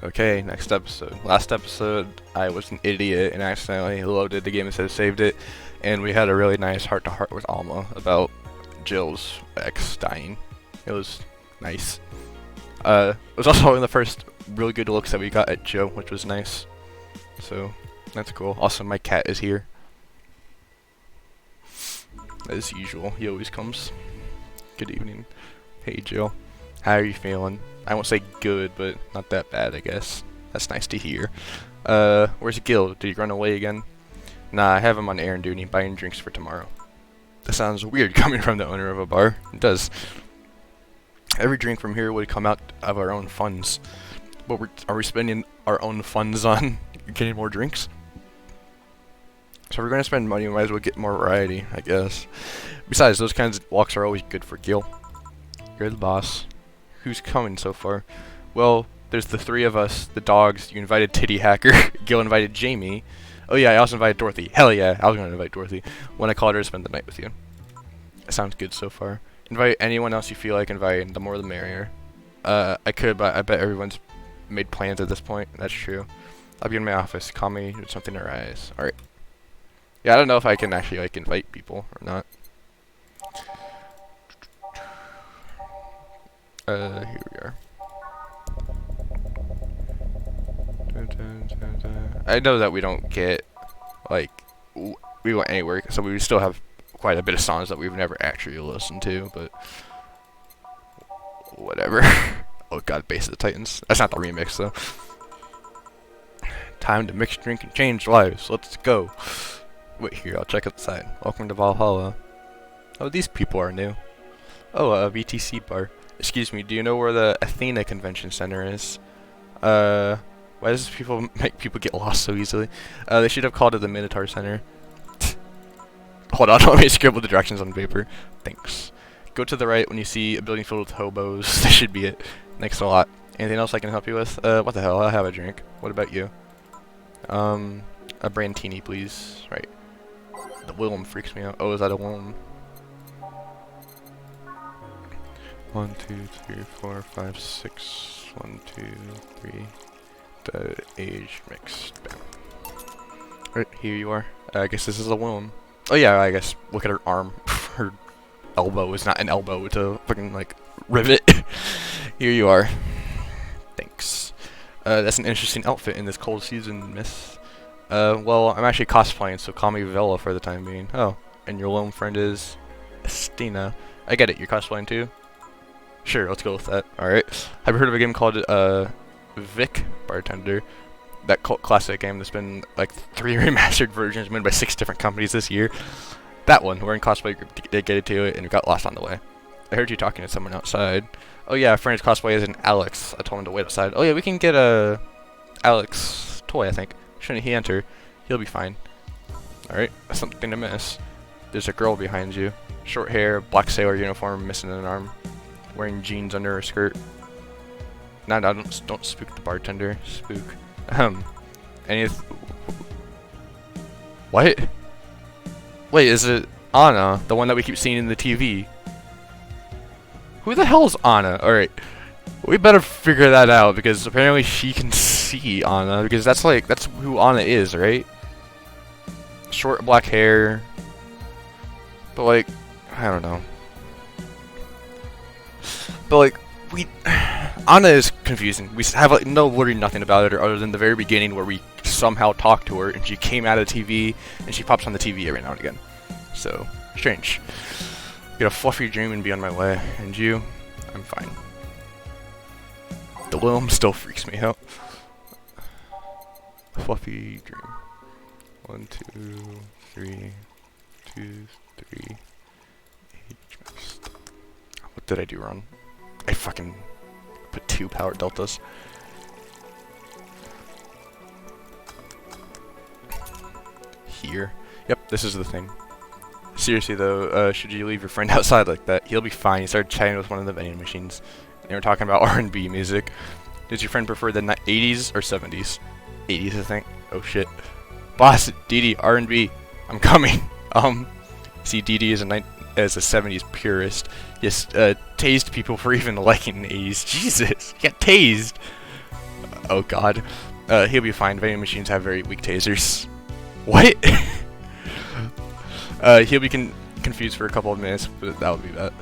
Okay, next episode. Last episode, I was an idiot and accidentally loaded the game instead of saved it, and we had a really nice heart-to-heart with Alma about Jill's ex dying. It was nice. It was also one of the first really good looks that we got at Joe, which was nice. So, that's cool. Also, my cat is here. As usual, he always comes. Good evening. Hey, Jill. How are you feeling? I won't say good, but not that bad, I guess. That's nice to hear. Where's Gil? Did he run away again? Nah, I have him on errand duty, buying drinks for tomorrow. That sounds weird coming from the owner of a bar. It does. Every drink from here would come out of our own funds. But are we spending our own funds on getting more drinks? So if we're going to spend money, we might as well get more variety, I guess. Besides, those kinds of walks are always good for Gil. You're the boss. Who's coming so far? Well, there's the three of us, the dogs. You invited Titty Hacker. Gil invited Jamie. Oh yeah, I also invited Dorothy. Hell yeah, I was going to invite Dorothy when I called her to spend the night with you. That sounds good so far. Invite anyone else you feel like inviting. The more the merrier. I could, but I bet everyone's made plans at this point. That's true. I'll be in my office. Call me when something arise. Alright. Yeah, I don't know if I can actually like invite people or not. Here we are. I know that we don't get, like, we went anywhere, so we still have quite a bit of songs that we've never actually listened to, but whatever. Oh god, Bass of the Titans. That's not the remix, though. Time to mix, drink, and change lives. Let's go. Wait here, I'll check outside. Welcome to Valhalla. Oh, these people are new. Oh, a VTC bar. Excuse me, do you know where the Athena Convention Center is? Why does people make people get lost so easily? They should have called it the Minotaur Center. Hold on, let me scribble the directions on paper. Thanks. Go to the right when you see a building filled with hobos. That should be it. Thanks a lot. Anything else I can help you with? What the hell? I'll have a drink. What about you? A Brandtini, please. Right. The Willem freaks me out. Oh, is that a Willem? 1, 2, 3, 4, 5, 6. 1, 2, 3. The age mixed. Bam. Right, here you are. I guess this is a Willem. Oh yeah, I guess. Look at her arm. Her elbow is not an elbow, it's a fucking, like, rivet. Here you are. Thanks. That's an interesting outfit in this cold season, miss. Well, I'm actually cosplaying, so call me Vela for the time being. Oh, and your lone friend is Estina. I get it, you're cosplaying too? Sure, let's go with that. Alright. Have you heard of a game called, Vic Bartender? That cult classic game that's been, like, 3 remastered versions made by 6 different companies this year. That one, we're in cosplay group to get to it, and we got lost on the way. I heard you talking to someone outside. Oh yeah, a friend's cosplay is an Alex. I told him to wait outside. Oh yeah, we can get a Alex toy, I think. Shouldn't he enter? He'll be fine. Alright, that's something to miss. There's a girl behind you. Short hair, black sailor uniform, missing an arm. Wearing jeans under her skirt. No, don't spook the bartender. Spook. What? Wait, is it Anna, the one that we keep seeing in the TV? Who the hell is Anna? Alright. We better figure that out, because apparently she can see Anna, because that's who Anna is, right? Short black hair. But like, I don't know. But like, Anna is confusing. We have like literally nothing about her other than the very beginning where we somehow talked to her and she came out of the TV and she pops on the TV every now and again. So, strange. Get a fluffy dream and be on my way. And you? I'm fine. The Willem still freaks me out. Fluffy dream. 1, 2, 3, 2, 3. Age mixed. What did I do wrong? I fucking put 2 power deltas. Here. Yep, this is the thing. Seriously though, should you leave your friend outside like that? He'll be fine. He started chatting with one of the vending machines. They were talking about R&B music. Does your friend prefer the 80s or 70s? 80s, I think. Oh shit. Boss, Dee R&B. I'm coming. See, Dee is a 70s purist. Just tased people for even liking the 80s. Jesus, he got tased. Oh god. He'll be fine. Vending machines have very weak tasers. What? He'll be confused for a couple of minutes, but that would be that.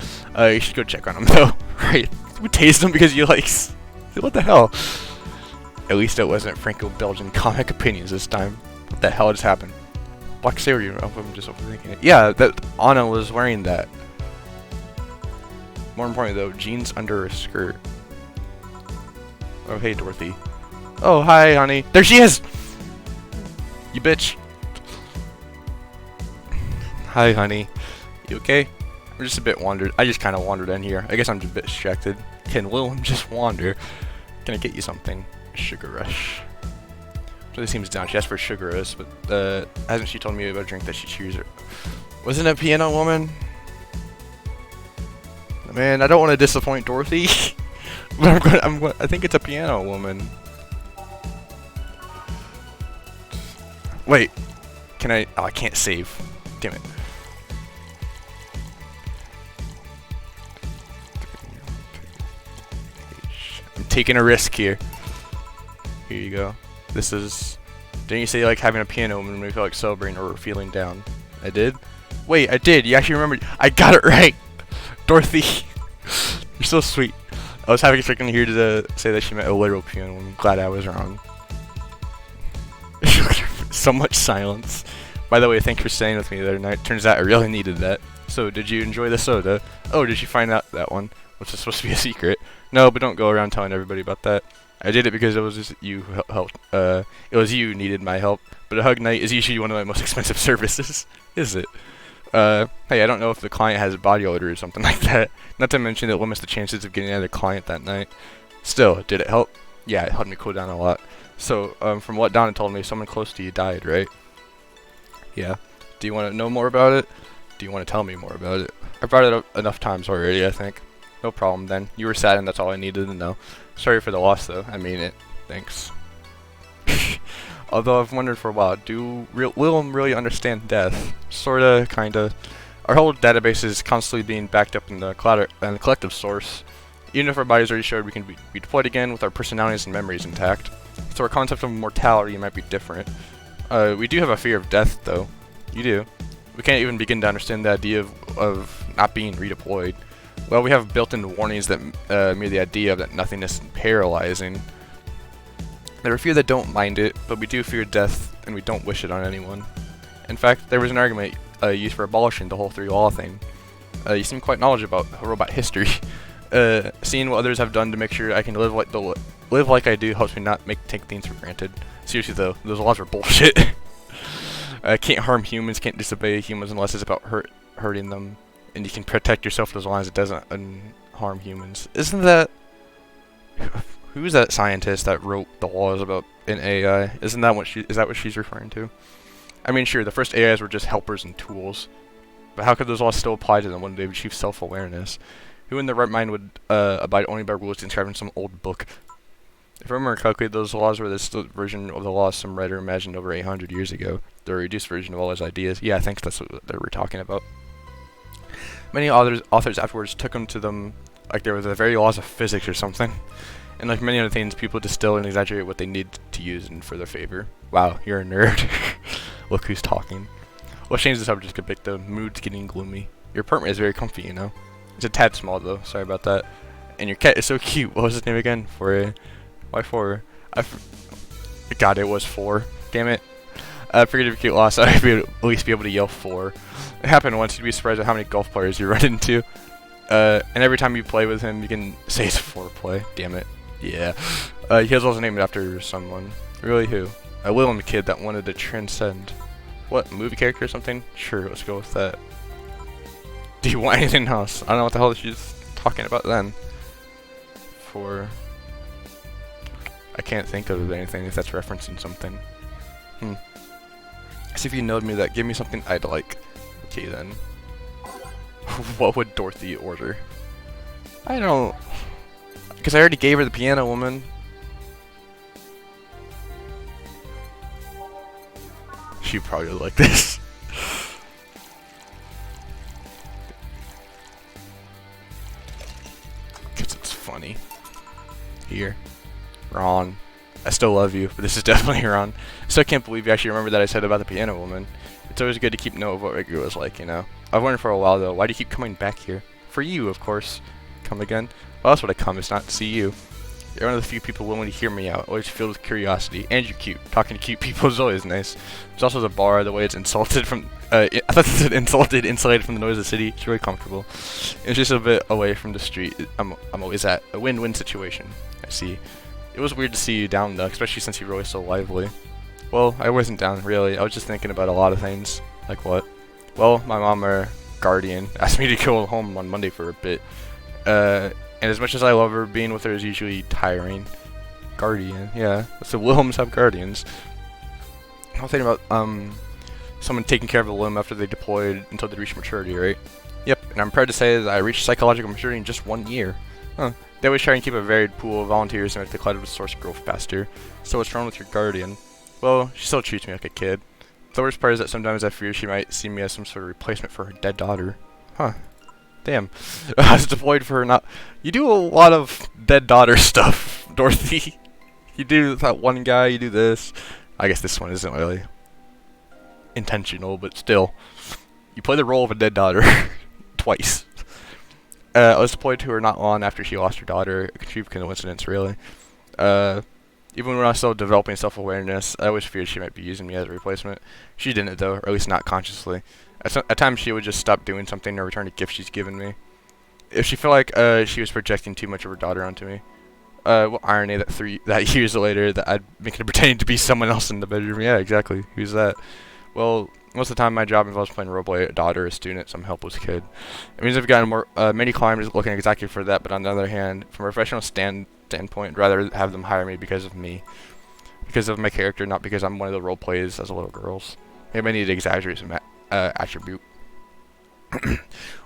You should go check on him though. Right? We tased him because you like. What the hell? At least it wasn't Franco-Belgian comic opinions this time. What the hell just happened? Black Sailor, I'm just overthinking it. Yeah, that Anna was wearing that. More importantly though, jeans under her skirt. Oh hey Dorothy. Oh hi honey. There she is! You bitch. Hi honey. You okay? I'm just a bit wandered. I just kind of wandered in here. I guess I'm just a bit distracted. Can Willem just wander? Can I get you something? Sugar Rush. Really seems down. She asked for Sugar Rush, but hasn't she told me about a drink that she cheers her? Wasn't it Piano Woman? Man, I don't want to disappoint Dorothy. But I think it's a Piano Woman. Wait. Can I? Oh, I can't save. Damn it. I'm taking a risk here. Here you go. This is... Didn't you say you like having a piano when we feel like celebrating or feeling down? I did? Wait, I did. You actually remembered. I got it right. Dorothy. You're so sweet. I was having a second here to say that she meant a literal piano. I'm glad I was wrong. So much silence. By the way, thanks for staying with me the other night. Turns out I really needed that. So, did you enjoy the soda? Oh, did you find out that one? Which is supposed to be a secret. No, but don't go around telling everybody about that. I did it because it was just you helped. It was you who needed my help. But a hug night is usually one of my most expensive services. Is it? Hey, I don't know if the client has a body odor or something like that. Not to mention it limits the chances of getting another client that night. Still, did it help? Yeah, it helped me cool down a lot. So, from what Donna told me, someone close to you died, right? Yeah. Do you want to know more about it? Do you want to tell me more about it? I brought it up enough times already, I think. No problem then. You were sad and that's all I needed to know. Sorry for the loss though. I mean it. Thanks. Although I've wondered for a while, do Willem really understand death? Sorta, kinda. Our whole database is constantly being backed up in the cloud and the collective source. Even if our bodies are restored, we can be deployed again with our personalities and memories intact. So our concept of mortality might be different. We do have a fear of death though. You do. We can't even begin to understand the idea of not being redeployed. Well, we have built-in warnings that mirror the idea of that nothingness and paralyzing. There are few that don't mind it, but we do fear death, and we don't wish it on anyone. In fact, there was an argument used for abolishing the whole 3-law thing. You seem quite knowledgeable about robot history. Seeing what others have done to make sure I can live like I do helps me not take things for granted. Seriously though, those laws are bullshit. Can't harm humans, can't disobey humans unless it's about hurting them. And you can protect yourself as long as it doesn't harm humans. Isn't that... Who's that scientist that wrote the laws about an AI? Isn't that what is that what she's referring to? I mean, sure, the first AIs were just helpers and tools. But how could those laws still apply to them when they've achieved self-awareness? Who in their right mind would abide only by rules described in some old book? If I remember correctly, those laws were the version of the laws some writer imagined over 800 years ago. The reduced version of all his ideas. Yeah, I think that's what they were talking about. Many authors afterwards took to them like they were the very laws of physics or something. And like many other things, people distill and exaggerate what they need to use in for their favor. Wow, you're a nerd. Look who's talking. Let's change the subject a bit, the mood's getting gloomy. Your apartment is very comfy, you know. It's a tad small though, sorry about that. And your cat is so cute. What was his name again? Why 4? God, it was 4. Damn it. I figured if you get lost, I'd at least be able to yell 4. It happened once, you'd be surprised at how many golf players you run into. And every time you play with him, you can say it's 4-play. Damn it. Yeah. He has also named it after someone. Really, who? A Willem kid that wanted to transcend. What, movie character or something? Sure, let's go with that. Do you want anything else? I don't know what the hell she's talking about then. I can't think of anything if that's referencing something. See if you know me that. Give me something I'd like. Okay then. What would Dorothy order? I don't... Because I already gave her the Piano Woman. She'd probably like this. Because it's funny. Here. Ron. still love you, but this is definitely wrong. So I can't believe you actually remember that I said about the piano woman. It's always good to keep note of what Rigger was like, you know. I've wondered for a while though, why do you keep coming back here? For you, of course. Come again? Well, that's what I come, is not to see you. You're one of the few people willing to hear me out, always filled with curiosity, and you're cute. Talking to cute people is always nice. There's also the bar, the way it's insulted from, I thought it said insulted, insulated from the noise of the city. It's really comfortable. It's just a bit away from the street. I'm always at a win-win situation. I see. It was weird to see you down though, especially since you were always so lively. Well, I wasn't down really. I was just thinking about a lot of things. Like what? Well, my mom, our guardian, asked me to go home on Monday for a bit. And as much as I love her, being with her is usually tiring. Guardian, yeah. So Wilhelms have guardians. I was thinking about someone taking care of a limb after they deployed until they reach maturity, right? Yep, and I'm proud to say that I reached psychological maturity in just 1 year. Huh. They always try and keep a varied pool of volunteers and make the clouded source grow faster. So what's wrong with your guardian? Well, she still treats me like a kid. The worst part is that sometimes I fear she might see me as some sort of replacement for her dead daughter. Huh. Damn. I was deployed for her not... You do a lot of dead daughter stuff, Dorothy. You do that one guy, you do this. I guess this one isn't really intentional, but still. You play the role of a dead daughter. Twice. I was deployed to her not long after she lost her daughter. A contrived coincidence, really. Even when I was still developing self-awareness, I always feared she might be using me as a replacement. She didn't, though, or at least not consciously. At times, she would just stop doing something or return a gift she's given me. If she felt like she was projecting too much of her daughter onto me. What irony that years later that I'd make her pretending to be someone else in the bedroom. Yeah, exactly. Who's that? Well, most of the time my job involves playing roleplay, a daughter, a student, some helpless kid. It means I've gotten more, many climbers looking exactly for that, but on the other hand, from a professional standpoint, I'd rather have them hire me because of me. Because of my character, not because I'm one of the roleplays as a little girls. Maybe I need to exaggerate some attribute.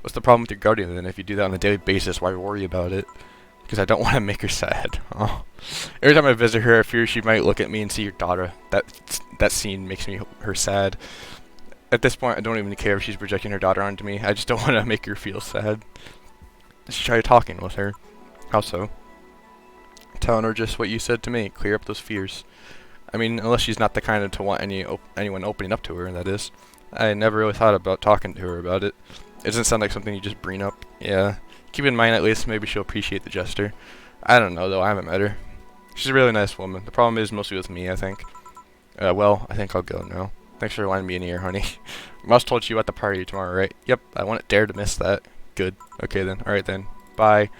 What's the problem with your guardian then? If you do that on a daily basis, why worry about it? Because I don't want to make her sad. Oh. Every time I visit her, I fear she might look at me and see your daughter. That scene makes her sad. At this point, I don't even care if she's projecting her daughter onto me. I just don't want to make her feel sad. Just try talking with her. How so? Telling her just what you said to me. Clear up those fears. I mean, unless she's not the kind to want anyone opening up to her, that is. I never really thought about talking to her about it. It doesn't sound like something you just bring up. Yeah. Keep in mind, at least, maybe she'll appreciate the gesture. I don't know, though. I haven't met her. She's a really nice woman. The problem is mostly with me, I think. Well, I think I'll go now. Thanks for letting me in here, honey. Must told you at the party tomorrow, right? Yep, I wouldn't dare to miss that. Good. Okay, then. Alright, then. Bye.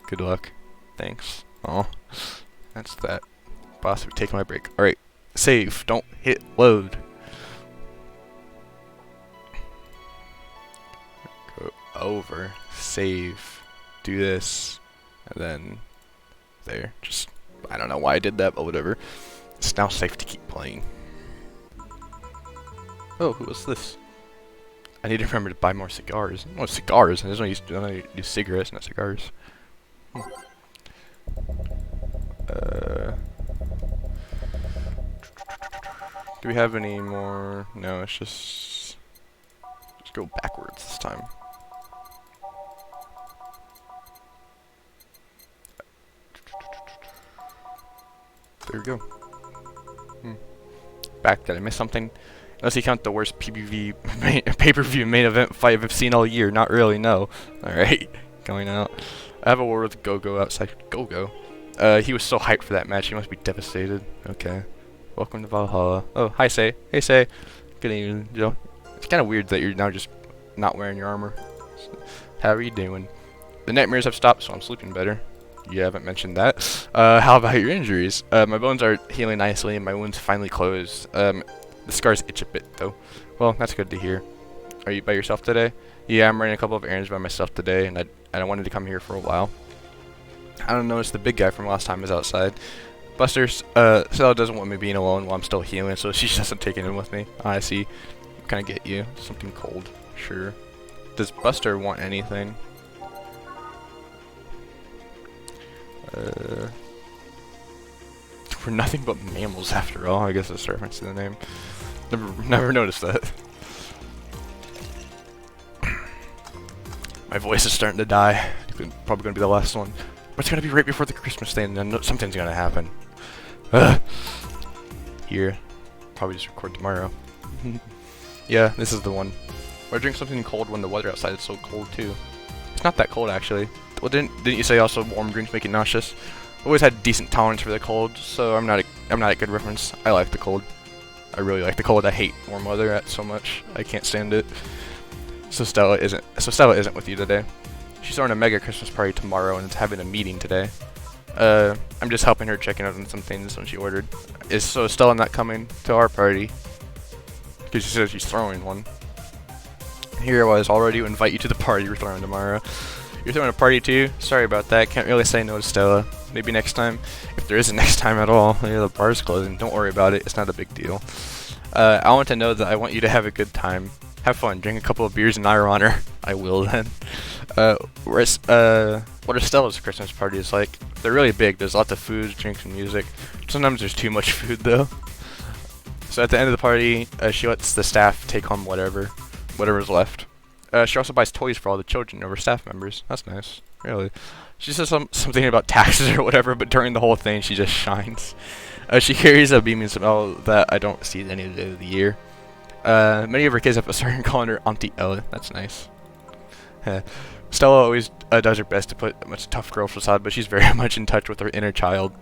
Good luck. Thanks. Oh, that's that. Boss, we're taking my break. Alright. Save. Don't hit load. Go over. Save. Do this. And then there. Just, I don't know why I did that, but whatever. It's now safe to keep playing. Oh, who was this? I need to remember to buy more cigars. Oh, cigars. I just want to use cigarettes, not cigars. Do we have any more? No, it's just go backwards this time. There we go. Back, did I miss something? Unless you count the worst pay-per-view main event fight I've seen all year. Not really, no. Alright, going out. I have a word with Go-Go outside. Go-Go? He was so hyped for that match, he must be devastated. Okay. Welcome to Valhalla. Oh, hi, Say. Hey, Say. Good evening, Joe. It's kind of weird that you're now just not wearing your armor. How are you doing? The nightmares have stopped, so I'm sleeping better. You haven't mentioned that. How about your injuries? My bones are healing nicely, and my wounds finally closed. The scars itch a bit, though. Well, that's good to hear. Are you by yourself today? Yeah, I'm running a couple of errands by myself today, and I wanted to come here for a while. I don't notice the big guy from last time is outside. Buster, Stella doesn't want me being alone while I'm still healing, so she doesn't take it in with me. I see. Can I get you? Something cold. Sure. Does Buster want anything? We're nothing but mammals after all. I guess that's a reference to the name. Never noticed that. My voice is starting to die. Probably gonna be the last one. But it's gonna be right before the Christmas thing, and then something's gonna happen. here. Probably just record tomorrow. Yeah, this is the one. Or drink something cold when the weather outside is so cold too. It's not that cold actually. Well, didn't you say also warm drinks make you nauseous? I've always had decent tolerance for the cold, so I'm not a good reference. I like the cold. I really like the cold. I hate warm weather so much. I can't stand it. So Stella isn't with you today. She's throwing a mega Christmas party tomorrow and is having a meeting today. I'm just helping her checking out on some things when she ordered. Is Stella not coming to our party? Because she says she's throwing one. Here I was all ready to invite you to the party we're throwing tomorrow. You're throwing a party too? Sorry about that. Can't really say no to Stella. Maybe next time. If there is a next time at all. Yeah, the bar's closing. Don't worry about it. It's not a big deal. I want to know that I want you to have a good time. Have fun. Drink a couple of beers in our honor. I will then. What are Stella's Christmas parties like? They're really big. There's lots of food, drinks, and music. Sometimes there's too much food though. So at the end of the party, she lets the staff take home whatever's left. She also buys toys for all the children of her staff members. That's nice. Really. She says something about taxes or whatever, but during the whole thing, she just shines. She carries a beaming smile that I don't see any day of the year. Many of her kids have started calling her Auntie Ella. That's nice. Stella always does her best to put a much tough girl facade, but she's very much in touch with her inner child.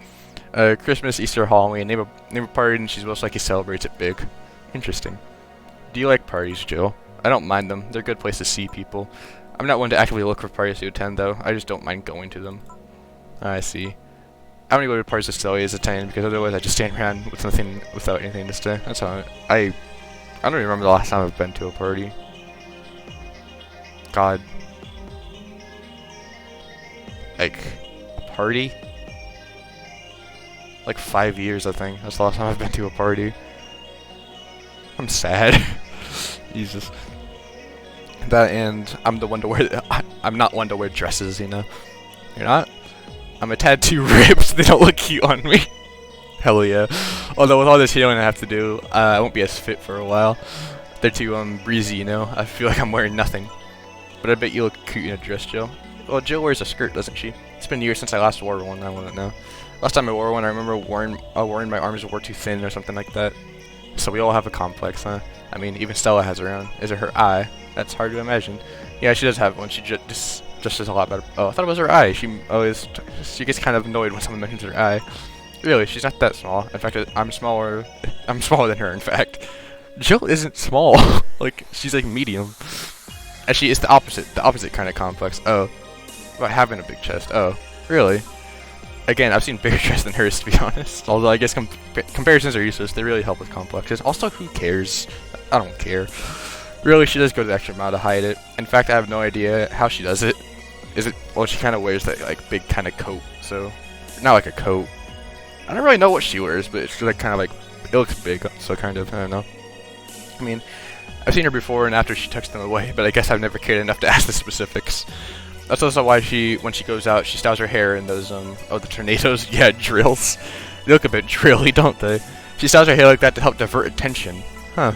Christmas, Easter, Halloween, name a party, and she most likely celebrates it big. Interesting. Do you like parties, Jill? I don't mind them. They're a good place to see people. I'm not one to actively look for parties to attend, though. I just don't mind going to them. I see. I only go to parties that Stella is attending, because otherwise I just stand around without anything to say. That's how I don't even remember the last time I've been to a party. God. Like, a party? Like 5 years, I think. That's the last time I've been to a party. I'm sad. Jesus. That, and I'm the one to wear. I'm not one to wear dresses, you know. You're not. I'm a tad too ripped. They don't look cute on me. Hell yeah. Although with all this healing I have to do, I won't be as fit for a while. They're too breezy, you know. I feel like I'm wearing nothing. But I bet you look cute in a dress, Jill. Well, Jill wears a skirt, doesn't she? It's been years since I last wore one. I wouldn't know. Last time I wore one, I remember worrying my arms were too thin or something like that. So we all have a complex, huh? I mean, even Stella has her own. Is it her eye? That's hard to imagine. Yeah, she does have one. She just does a lot better. Oh, I thought it was her eye. She gets kind of annoyed when someone mentions her eye. Really, she's not that small. In fact, I'm smaller than her. In fact, Jill isn't small. Like, she's like medium. Actually, it's the opposite kind of complex. Oh, about having a big chest. Oh, really? Again, I've seen bigger chests than hers, to be honest. Although I guess comparisons are useless. They really help with complexes. Also, who cares? I don't care. Really, she does go the extra mile to hide it. In fact, I have no idea how she does it. Well, she kind of wears that like big kind of coat. So, not like a coat. I don't really know what she wears, but it's like kind of like, it looks big. So kind of, I don't know. I mean, I've seen her before and after she tucks them away, but I guess I've never cared enough to ask the specifics. That's also why when she goes out, she styles her hair in those, the tornadoes, yeah, drills. They look a bit drilly, don't they? She styles her hair like that to help divert attention. Huh.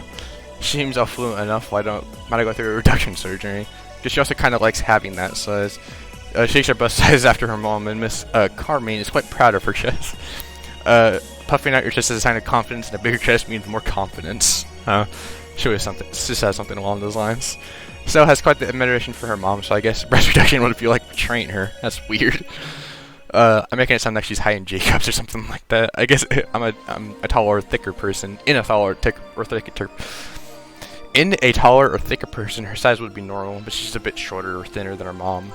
She seems affluent enough, might I go through a reduction surgery? Because she also kind of likes having that size. She takes her bust size after her mom, and Miss Carmine is quite proud of her chest. Puffing out your chest is a sign of confidence, and a bigger chest means more confidence. She has something along those lines. Stella has quite the admiration for her mom, so I guess breast reduction would feel like betraying her. That's weird. I'm making it sound like she's hiding Jacobs or something like that. I guess I'm a taller or thicker person. In a taller or thicker person, her size would be normal, but she's a bit shorter or thinner than her mom.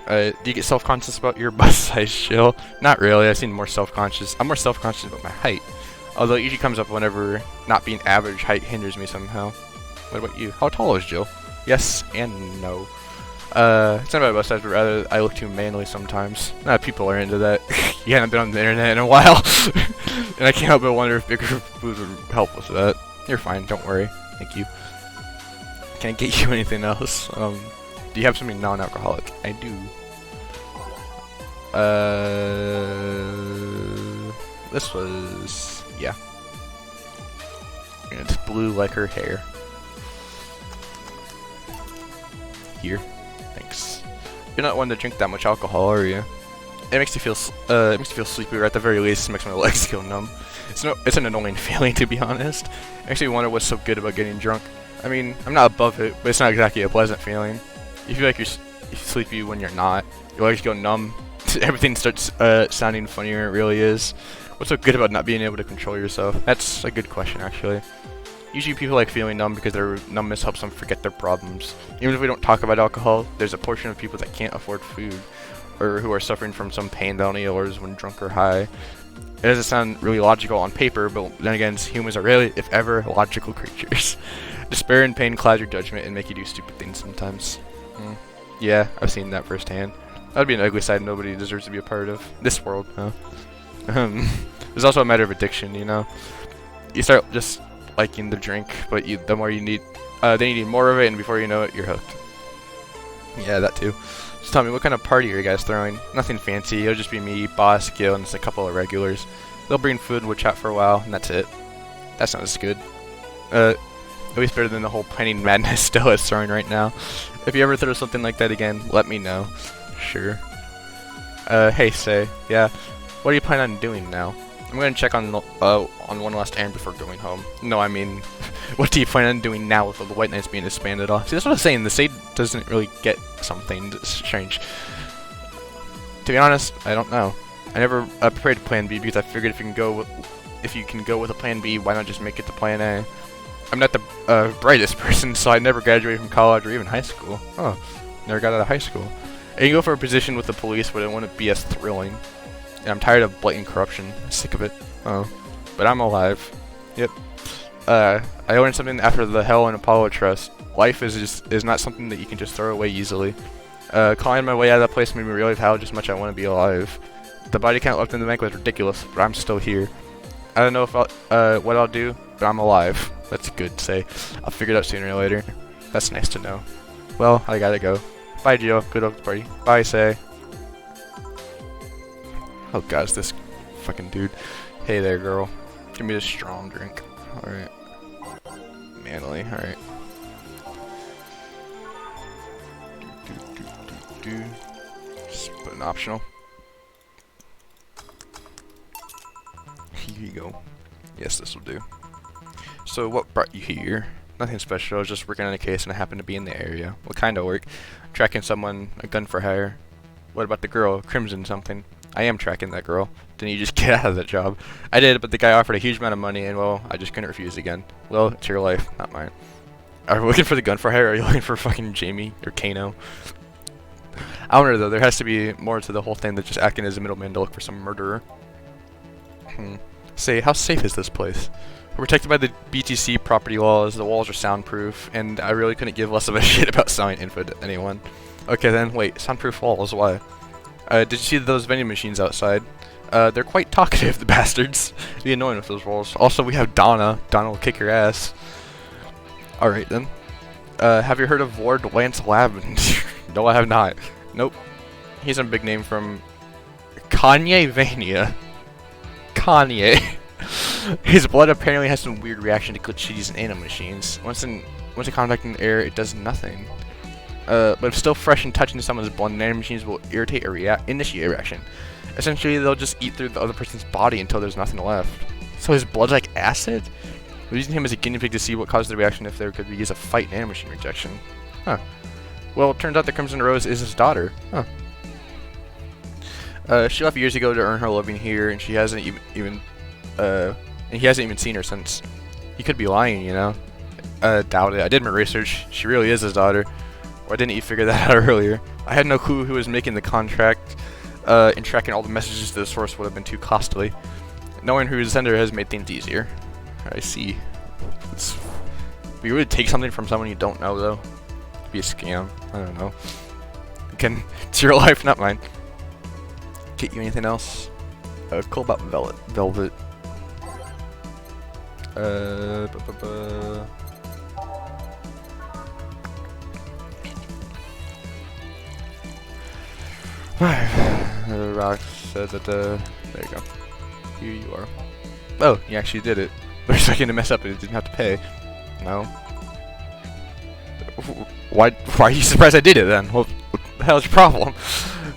Do you get self-conscious about your bust size, Jill? Not really. I'm more self-conscious about my height. Although it usually comes up whenever not being average height hinders me somehow. What about you? How tall is Jill? Yes and no. It's not about bust size, but rather I look too manly sometimes. People are into that. You haven't been on the internet in a while. And I can't help but wonder if bigger boobs would help with that. You're fine, don't worry. Thank you. Can I get you anything else? Do you have something non-alcoholic? I do. This was... yeah. And it's blue like her hair. Here. Thanks. You're not one to drink that much alcohol, are you? It makes you feel sleepy, or at the very least, it makes my legs feel numb. It's an annoying feeling, to be honest. I actually wonder what's so good about getting drunk. I mean, I'm not above it, but it's not exactly a pleasant feeling. You feel like you're sleepy when you're not. Your legs go numb. Everything starts sounding funnier than it really is. What's so good about not being able to control yourself? That's a good question, actually. Usually people like feeling numb because their numbness helps them forget their problems. Even if we don't talk about alcohol, there's a portion of people that can't afford food, or who are suffering from some pain that only others when drunk or high. It doesn't sound really logical on paper, but then again, humans are rarely, if ever, logical creatures. Despair and pain cloud your judgment and make you do stupid things sometimes. Yeah, I've seen that firsthand. That would be an ugly side nobody deserves to be a part of. This world, huh? There's also a matter of addiction, you know? You start just liking the drink, but the more you need, then you need more of it, and before you know it, you're hooked. Yeah, that too. Just tell me, what kind of party are you guys throwing? Nothing fancy, it'll just be me, Boss, Gil, and just a couple of regulars. They'll bring food, we'll chat for a while, and that's it. That sounds good. At least better than the whole planning madness Stella is throwing right now. If you ever throw something like that again, let me know. Sure. Hey, Say. Yeah, what are you planning on doing now? I'm gonna check on one last errand before going home. No, I mean, what do you plan on doing now with all the White Knights being expanded off? See, that's what I was saying. The Sade doesn't really get something strange. To be honest, I don't know. I never prepared Plan B because I figured if you can go with a Plan B, why not just make it to Plan A? I'm not the brightest person, so I never graduated from college or even high school. Oh, never got out of high school. I can go for a position with the police, but it wouldn't be as thrilling. And I'm tired of blatant corruption. I'm sick of it. Oh, but I'm alive. Yep. I learned something after the Hell and Apollo Trust. Life is not something that you can just throw away easily. Calling my way out of that place made me realize how just much I want to be alive. The body count left in the bank was ridiculous, but I'm still here. I don't know if what I'll do, but I'm alive. That's good, Say. I'll figure it out sooner or later. That's nice to know. Well, I gotta go. Bye, Gio. Good luck with the party. Bye, Say. Oh god, it's this fucking dude. Hey there, girl. Give me this strong drink. Alright. Manly, alright. Just put an optional. Here you go. Yes, this will do. So, what brought you here? Nothing special, I was just working on a case and I happened to be in the area. What kind of work? Tracking someone, a gun for hire. What about the girl? Crimson something. I am tracking that girl. Didn't you just get out of that job? I did, but the guy offered a huge amount of money and, well, I just couldn't refuse again. Well, it's your life, not mine. Are we looking for the gun for hire or are you looking for fucking Jamie or Kano? I wonder though, there has to be more to the whole thing than just acting as a middleman to look for some murderer. Say, how safe is this place? We're protected by the BTC property laws, the walls are soundproof, and I really couldn't give less of a shit about selling info to anyone. Okay then, wait, soundproof walls, why? Did you see those vending machines outside? They're quite talkative, the bastards. It'd be annoying with those walls. Also, we have Donna. Donna will kick your ass. Alright then. Have you heard of Lord Lance Lavin? No, I have not. Nope. He's a big name from Kanye-vania. Kanye. His blood apparently has some weird reaction to glitches and nano machines. Once in contact in the air, it does nothing. But if still fresh and touching someone's blood, nano machines will irritate or initiate a reaction. Essentially, they'll just eat through the other person's body until there's nothing left. So his blood's like acid? We're using him as a guinea pig to see what caused the reaction if there could be a fight nanomachine rejection. Huh. Well, it turns out the Crimson Rose is his daughter. Huh. She left years ago to earn her living here, and she hasn't even and he hasn't even seen her since. He could be lying, you know. Doubt it. I did my research. She really is his daughter. Why didn't you figure that out earlier? I had no clue who was making the contract, and tracking all the messages to the source would have been too costly. Knowing who the sender has made things easier. I see. You would take something from someone you don't know, though. It'd be a scam. I don't know. Again, it's your life, not mine. Get you anything else? Cool about velvet. Rock said that, there you go. Here you are. Oh, you actually did it. For a second to mess up and it didn't have to pay. No. Why are you surprised I did it then? What the hell's your problem?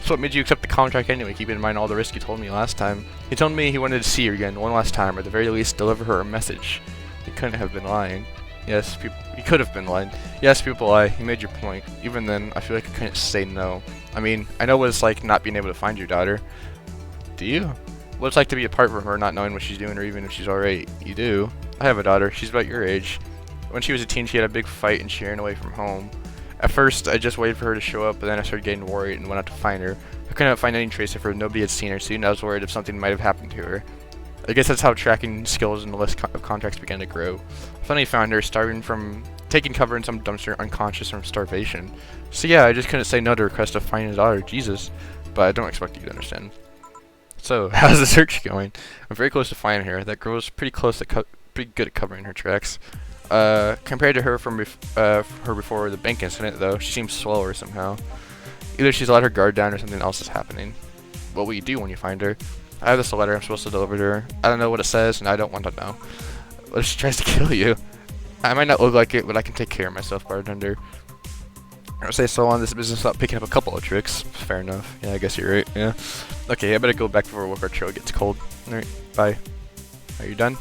So what made you accept the contract anyway, keeping in mind all the risk you told me last time? He told me he wanted to see her again one last time, or at the very least deliver her a message. He couldn't have been lying. Yes, he could have been lying. Yes, people lie. He made your point. Even then, I feel like I couldn't say no. I mean, I know what it's like not being able to find your daughter. Do you? What it's like to be apart from her, not knowing what she's doing or even if she's alright. You do. I have a daughter. She's about your age. When she was a teen, she had a big fight and she ran away from home. At first, I just waited for her to show up, but then I started getting worried and went out to find her. I couldn't find any trace of her. Nobody had seen her, soon I was worried if something might have happened to her. I guess that's how tracking skills and the list of contacts began to grow. I finally found her, starving from taking cover in some dumpster, unconscious from starvation. So yeah, I just couldn't say no to her request of finding his daughter, Jesus. But I don't expect you to understand. So, how's the search going? I'm very close to finding her. That girl's pretty pretty good at covering her tracks. Compared to her from her before the bank incident, though, she seems slower somehow. Either she's let her guard down or something else is happening. What will you do when you find her? I have this letter I'm supposed to deliver to her. I don't know what it says, and I don't want to know. What if she tries to kill you? I might not look like it, but I can take care of myself, bartender. I'll say so on this business without picking up a couple of tricks. Fair enough. Yeah, I guess you're right. Yeah. Okay, I better go back before work our trail gets cold. Alright, bye. Are you done?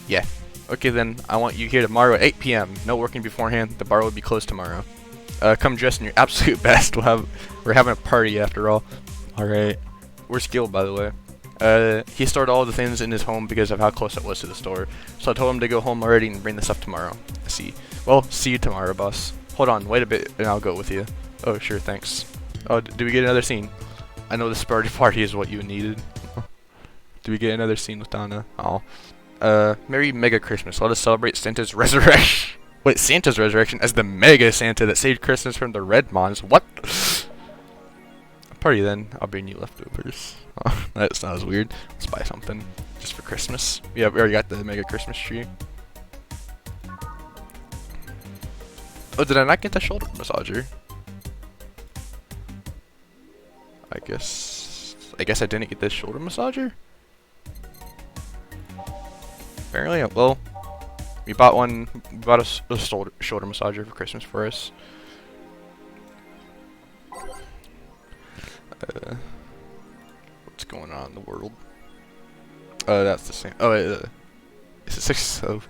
Yeah. Okay then, I want you here tomorrow at 8 PM. No working beforehand. The bar will be closed tomorrow. Come dressed in your absolute best. We're having a party after all. Alright. We're skilled, by the way. He stored all the things in his home because of how close it was to the store. So I told him to go home already and bring the stuff tomorrow. I see. Well, see you tomorrow, boss. Hold on, wait a bit, and I'll go with you. Oh, sure, thanks. Oh, do we get another scene? I know this party is what you needed. Do we get another scene with Donna? Oh. Merry Mega Christmas. Let us celebrate Santa's resurrection. Wait, Santa's resurrection as the Mega Santa that saved Christmas from the Red Mons. What? Party then. I'll bring you leftovers. Oh, that sounds weird. Let's buy something. Just for Christmas. Yeah, we already got the Mega Christmas tree. Oh, did I not get the shoulder massager? I guess I didn't get this shoulder massager? Apparently, well, we bought a shoulder massager for Christmas for us. What's going on in the world? That's the same. Oh, it's a 6 of.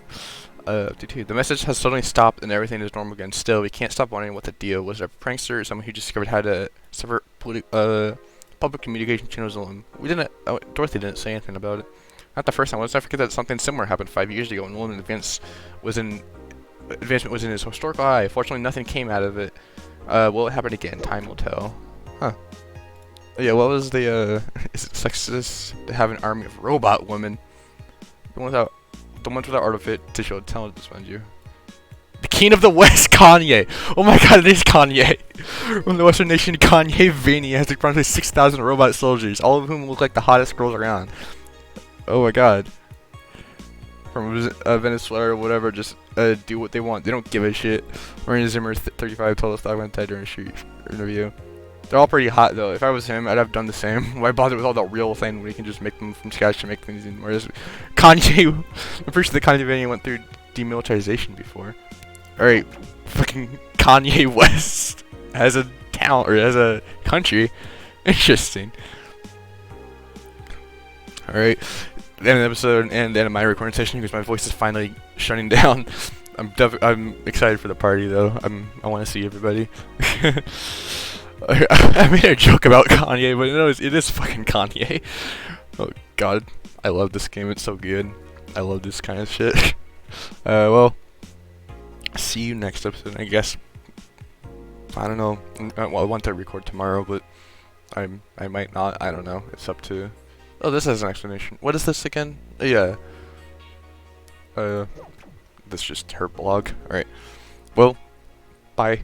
The message has suddenly stopped and everything is normal again. Still, we can't stop wondering what the deal was. A prankster or someone who discovered how to sever public communication channels alone. We didn't. Dorothy didn't say anything about it. Not the first time. Let's not forget that something similar happened 5 years ago when William advancement was in his historical eye. Fortunately, nothing came out of it. Will it happen again? Time will tell. Huh. Yeah. What was the is it sexist to have an army of robot women? The ones without artifact to show talent to spend you. The King of the West, Kanye! Oh my god, it is Kanye! From the Western nation, Kanye Vaney has approximately 6,000 robot soldiers, all of whom look like the hottest girls around. Oh my god. From Venezuela or whatever, just do what they want. They don't give a shit. Marina Zimmer, 35, told us that went during a shoot interview. They're all pretty hot though. If I was him, I'd have done the same. Why bother with all the real thing when we can just make them from scratch to make things even worse? Kanye, I'm pretty sure the Kanye Vaney went through demilitarization before. Alright, fucking Kanye West has a town, or has a country. Interesting. Alright, the end of the episode and the end of my recording session because my voice is finally shutting down. I'm excited for the party though. I want to see everybody. I made a joke about Kanye, but no, it is fucking Kanye. Oh god, I love this game. It's so good. I love this kind of shit. Well, see you next episode. I guess. I don't know. Well, I want to record tomorrow, but I might not. I don't know. It's up to. Oh, this has an explanation. What is this again? Yeah. This is just her blog. All right. Well, bye.